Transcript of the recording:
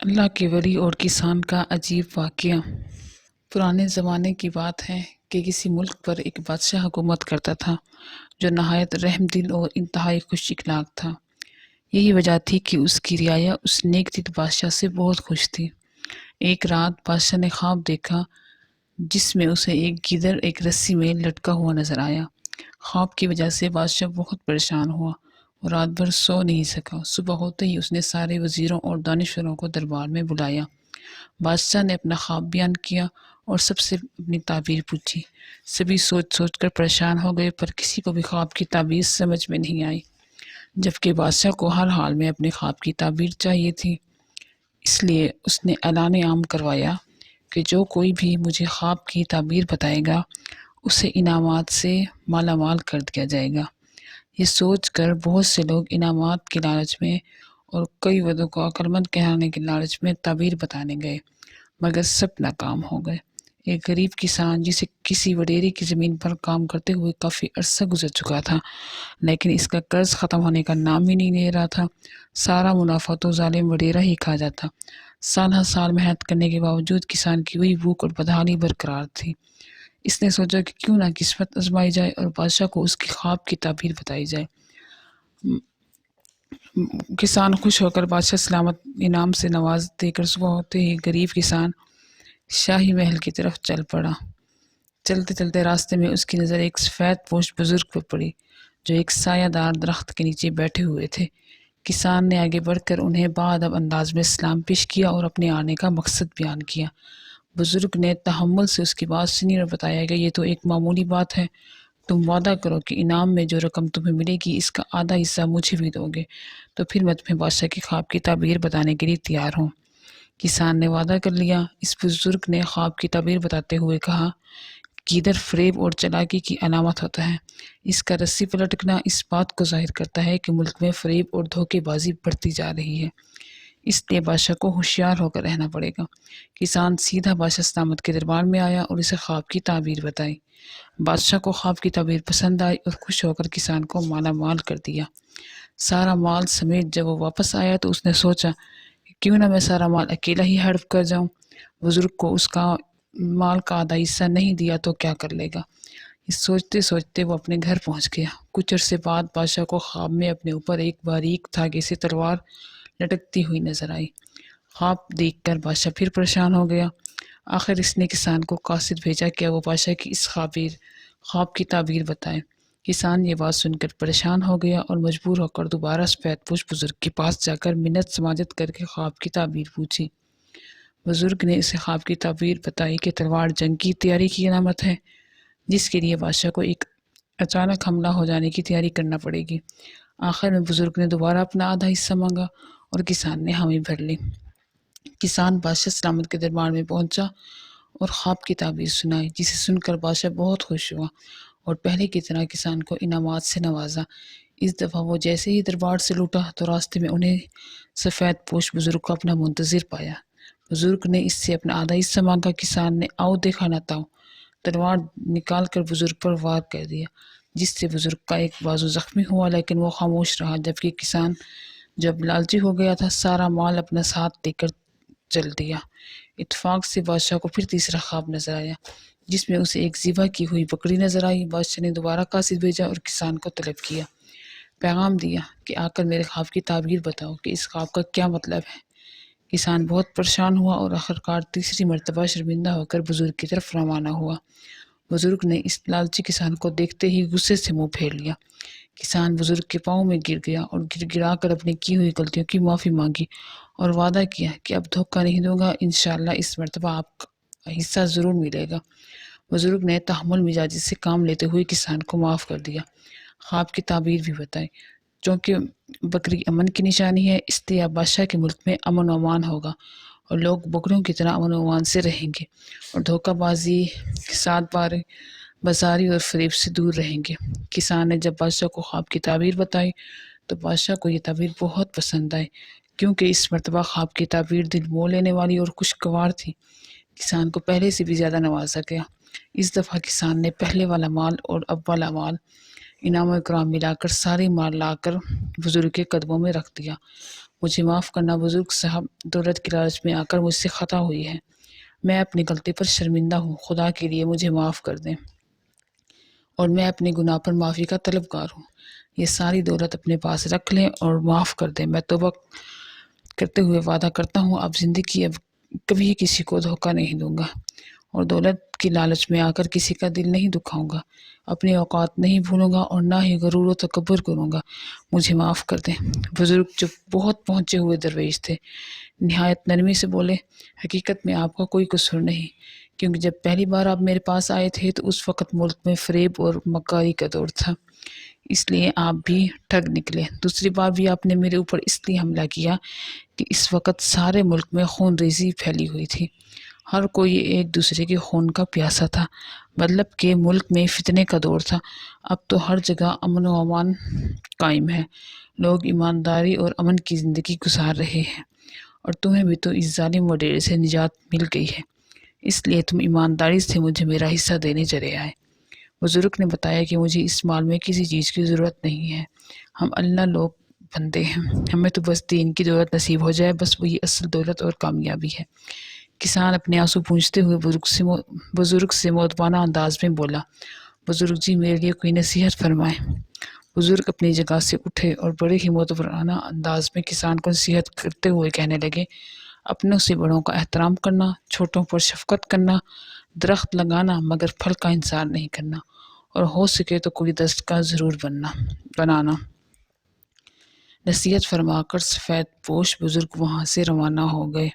اللہ کے ولی اور کسان کا عجیب واقعہ۔ پرانے زمانے کی بات ہے کہ کسی ملک پر ایک بادشاہ حکومت کرتا تھا جو نہایت رحم دل اور انتہائی خوش اخلاق تھا۔ یہی وجہ تھی کہ اس کی رعایا اس نیک دل بادشاہ سے بہت خوش تھی۔ ایک رات بادشاہ نے خواب دیکھا جس میں اسے ایک گیدڑ ایک رسی میں لٹکا ہوا نظر آیا۔ خواب کی وجہ سے بادشاہ بہت پریشان ہوا اور رات بھر سو نہیں سکا۔ صبح ہوتے ہی اس نے سارے وزیروں اور دانشوروں کو دربار میں بلایا۔ بادشاہ نے اپنا خواب بیان کیا اور سب سے اپنی تعبیر پوچھی۔ سبھی سوچ سوچ کر پریشان ہو گئے پر کسی کو بھی خواب کی تعبیر سمجھ میں نہیں آئی، جبکہ بادشاہ کو ہر حال میں اپنے خواب کی تعبیر چاہیے تھی۔ اس لیے اس نے اعلان عام کروایا کہ جو کوئی بھی مجھے خواب کی تعبیر بتائے گا اسے انعامات سے مالا مال کر دیا جائے گا۔ یہ سوچ کر بہت سے لوگ انعامات کے لالچ میں اور کئی ودوں کو عقلمند کہلانے کے لالچ میں تعبیر بتانے گئے، مگر سب ناکام ہو گئے۔ ایک غریب کسان جسے کسی وڈیرے کی زمین پر کام کرتے ہوئے کافی عرصہ گزر چکا تھا، لیکن اس کا قرض ختم ہونے کا نام ہی نہیں لے رہا تھا۔ سارا منافع تو ظالم وڈیرا ہی کھا جاتا۔ سال ہر سال محنت کرنے کے باوجود کسان کی وہی بھوک اور بدحالی برقرار تھی۔ اس نے سوچا کہ کیوں نہ قسمت آزمائی جائے اور بادشاہ کو اس کی خواب کی تعبیر بتائی جائے۔ کسان خوش ہو کر بادشاہ سلامت انعام سے نواز دے کر صبح ہوتے ہی غریب کسان شاہی محل کی طرف چل پڑا۔ چلتے چلتے راستے میں اس کی نظر ایک سفید پوش بزرگ پر پڑی جو ایک سایہ دار درخت کے نیچے بیٹھے ہوئے تھے۔ کسان نے آگے بڑھ کر انہیں باادب انداز میں سلام پیش کیا اور اپنے آنے کا مقصد بیان کیا۔ بزرگ نے تحمل سے اس کی بات سنی اور بتایا کہ یہ تو ایک معمولی بات ہے، تم وعدہ کرو کہ انعام میں جو رقم تمہیں ملے گی اس کا آدھا حصہ مجھے بھی دو گے، تو پھر میں تمہیں بادشاہ کے خواب کی تعبیر بتانے کے لیے تیار ہوں۔ کسان نے وعدہ کر لیا۔ اس بزرگ نے خواب کی تعبیر بتاتے ہوئے کہا، گیدڑ فریب اور چالاکی کی علامت ہوتا ہے۔ اس کا رسی پر لٹکنا اس بات کو ظاہر کرتا ہے کہ ملک میں فریب اور دھوکے بازی بڑھتی جا رہی ہے، اس لیے بادشاہ کو ہوشیار ہو کر رہنا پڑے گا۔ کسان سیدھا بادشاہ سلامت کے دربار میں آیا اور اسے خواب کی تعبیر بتائی۔ بادشاہ کو خواب کی تعبیر پسند آئی اور خوش ہو کر کسان کو مالا مال کر دیا۔ سارا مال سمیت جب وہ واپس آیا تو اس نے سوچا کہ کیوں نہ میں سارا مال اکیلا ہی ہڑپ کر جاؤں۔ بزرگ کو اس کا مال کا آدھا حصہ نہیں دیا تو کیا کر لے گا۔ اس سوچتے سوچتے وہ اپنے گھر پہنچ گیا۔ کچھ عرصے بعد بادشاہ کو خواب میں اپنے اوپر ایک باریک دھاگے سے تلوار لٹکتی ہوئی نظر آئی۔ خواب دیکھ کر بادشاہ پھر پریشان ہو گیا۔ آخر اس نے کسان کو قاصد بھیجا کہ وہ بادشاہ کی اس خواب کی تعبیر بتائے۔ کسان یہ بات سن کر پریشان ہو گیا اور مجبور ہو کر دوبارہ سفید پوش بزرگ کے پاس جا کر منت سماجت کر کے خواب کی تعبیر پوچھی۔ بزرگ نے اسے خواب کی تعبیر بتائی کہ تلوار جنگ کی تیاری کی علامت ہے، جس کے لیے بادشاہ کو ایک اچانک حملہ ہو جانے کی تیاری کرنا پڑے گی۔ آخر میں بزرگ نے دوبارہ اپنا آدھا حصہ مانگا اور کسان نے حامی بھر لی۔ کسان بادشاہ سلامت کے دربار میں پہنچا اور خواب کی تعبیر سنائی، جسے سن کر بادشاہ بہت خوش ہوا اور پہلے کی طرح کسان کو انعامات سے نوازا۔ اس دفعہ وہ جیسے ہی دربار سے لوٹا تو راستے میں انہیں سفید پوش بزرگ کو اپنا منتظر پایا۔ بزرگ نے اس سے اپنا آدھا حصہ مانگا۔ کسان نے آؤ دیکھا نہ تاؤ تلوار نکال کر بزرگ پر وار کر دیا، جس سے بزرگ کا ایک بازو زخمی ہوا، لیکن وہ خاموش رہا۔ جبکہ کسان جب لالچی ہو گیا تھا سارا مال اپنا ساتھ لے کر چل دیا۔ اتفاق سے بادشاہ کو پھر تیسرا خواب نظر آیا، جس میں اسے ایک ذبح کی ہوئی بکری نظر آئی۔ بادشاہ نے دوبارہ قاصد بھیجا اور کسان کو طلب کیا، پیغام دیا کہ آ کر میرے خواب کی تعبیر بتاؤ کہ اس خواب کا کیا مطلب ہے۔ کسان بہت پریشان ہوا اور آخرکار تیسری مرتبہ شرمندہ ہو کر بزرگ کی طرف روانہ ہوا۔ بزرگ نے اس لالچی کسان کو دیکھتے ہی غصے سے منہ پھیر لیا۔ کسان بزرگ کے پاؤں میں گر گیا اور گر گرا کر اپنی کی ہوئی غلطیوں کی معافی مانگی اور وعدہ کیا کہ اب دھوکہ نہیں دوں گا، انشاءاللہ اس مرتبہ آپ کا حصہ ضرور ملے گا۔ بزرگ نے تحمل مزاجی سے کام لیتے ہوئے کسان کو معاف کر دیا۔ خواب کی تعبیر بھی بتائی، چونکہ بکری امن کی نشانی ہے، اس لیے اب بادشاہ کے ملک میں امن و امان ہوگا اور لوگ بکریوں کی طرح امن و امان سے رہیں گے اور دھوکہ بازی، سات بازاری اور فریب سے دور رہیں گے۔ کسان نے جب بادشاہ کو خواب کی تعبیر بتائی تو بادشاہ کو یہ تعبیر بہت پسند آئی، کیونکہ اس مرتبہ خواب کی تعبیر دل مو لینے والی اور خوشگوار تھی۔ کسان کو پہلے سے بھی زیادہ نوازا گیا۔ اس دفعہ کسان نے پہلے والا مال اور اب والا مال انعام و اکرام ملا کر ساری مال لا کر بزرگ کے قدموں میں رکھ دیا۔ مجھے معاف کرنا بزرگ صاحب، دولت کی لالچ میں آ کر مجھ سے خطا ہوئی ہے، میں اپنی غلطی پر شرمندہ ہوں، خدا کے لیے مجھے معاف کر دیں اور میں اپنے گناہ پر معافی کا طلبگار ہوں۔ یہ ساری دولت اپنے پاس رکھ لیں اور معاف کر دیں۔ میں توبہ کرتے ہوئے وعدہ کرتا ہوں اب زندگی اب کبھی کسی کو دھوکہ نہیں دوں گا اور دولت کی لالچ میں آ کر کسی کا دل نہیں دکھاؤں گا، اپنے اوقات نہیں بھولوں گا اور نہ ہی غرور و تکبر کروں گا، مجھے معاف کر دیں۔ بزرگ جو بہت پہنچے ہوئے درویش تھے نہایت نرمی سے بولے، حقیقت میں آپ کا کوئی قصور نہیں، کیونکہ جب پہلی بار آپ میرے پاس آئے تھے تو اس وقت ملک میں فریب اور مکاری کا دور تھا، اس لیے آپ بھی ٹھگ نکلے۔ دوسری بار بھی آپ نے میرے اوپر اس لیے حملہ کیا کہ اس وقت سارے ملک میں خون ریزی پھیلی ہوئی تھی، ہر کوئی ایک دوسرے کے خون کا پیاسا تھا، مطلب کہ ملک میں فتنے کا دور تھا۔ اب تو ہر جگہ امن و امان قائم ہے، لوگ ایمانداری اور امن کی زندگی گزار رہے ہیں، اور تمہیں بھی تو اس ظالم وڈیرے سے نجات مل گئی ہے، اس لیے تم ایمانداری سے مجھے میرا حصہ دینے چلے آئے۔ بزرگ نے بتایا کہ مجھے اس مال میں کسی چیز کی ضرورت نہیں ہے، ہم اللہ لوگ بندے ہیں، ہمیں تو بس دین کی دولت نصیب ہو جائے، بس وہی اصل دولت اور کامیابی ہے۔ کسان اپنے آنسو پونچھتے ہوئے بزرگ سے مؤدبانہ انداز میں بولا، بزرگ جی میرے لیے کوئی نصیحت فرمائیں۔ بزرگ اپنی جگہ سے اٹھے اور بڑے ہی مؤدبانہ انداز میں کسان کو نصیحت کرتے ہوئے کہنے لگے، اپنوں سے بڑوں کا احترام کرنا، چھوٹوں پر شفقت کرنا، درخت لگانا مگر پھل کا انتظار نہیں کرنا، اور ہو سکے تو کوئی دستگاہ ضرور بنانا۔ نصیحت فرما کر سفید پوش بزرگ وہاں سے روانہ ہو گئے۔